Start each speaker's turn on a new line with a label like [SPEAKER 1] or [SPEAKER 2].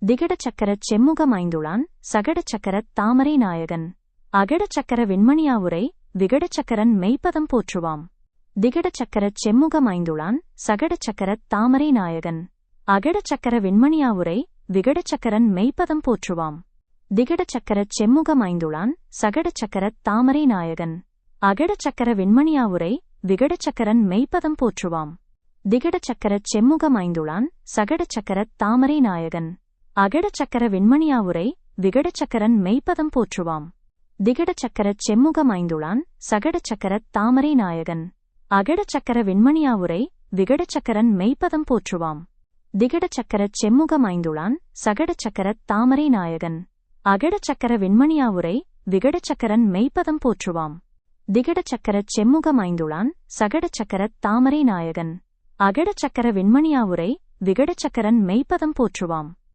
[SPEAKER 1] திகடச்சக்கரச் செம்முகமைந்துளான் சகடச்சக்கரத் தாமரை நாயகன் அகடச்சக்கர விண்மணியாவுரை விகடச்சக்கரன் மெய்ப்பதம் போற்றுவாம். திகடச்சக்கரச் செம்முகமைந்துளான் சகடச்சக்கரத் தாமரை நாயகன் அகடச்சக்கர விண்மணியாவுரை விகடச்சக்கரன் மெய்ப்பதம் போற்றுவாம். திகடச்சக்கரச் செம்முகமைந்துளான் சகடச்சக்கரத் தாமரை நாயகன் அகடச்சக்கர விண்மணியாவுரை விகடச்சக்கரன் மெய்ப்பதம் போற்றுவாம். திகடச்சக்கரச் செம்முகமைந்துளான் சகடச்சக்கரத் தாமரை நாயகன் அகடச்சக்கர விண்மணியாவுரை விகடச்சக்கரன் மெய்ப்பதம் போற்றுவாம். திகடச்சக்கரச் செம்முகமைந்துளான் சகடச்சக்கரத் தாமரை நாயகன் அகடச்சக்கர விண்மணியாவுரை விகடச்சக்கரன் மெய்ப்பதம் போற்றுவாம். திகடச்சக்கரச் செம்முகமைந்துளான் சகடச்சக்கரத் தாமரை நாயகன் அகடச்சக்கர விண்மணியாவுரை விகடச்சக்கரன் மெய்ப்பதம் போற்றுவாம். திகடச்சக்கரச் செம்முகமைந்துளான் சகடச்சக்கரத் தாமரை நாயகன் அகடச்சக்கர விண்மணியாவுரை விகடச்சக்கரன் மெய்ப்பதம் போற்றுவாம்.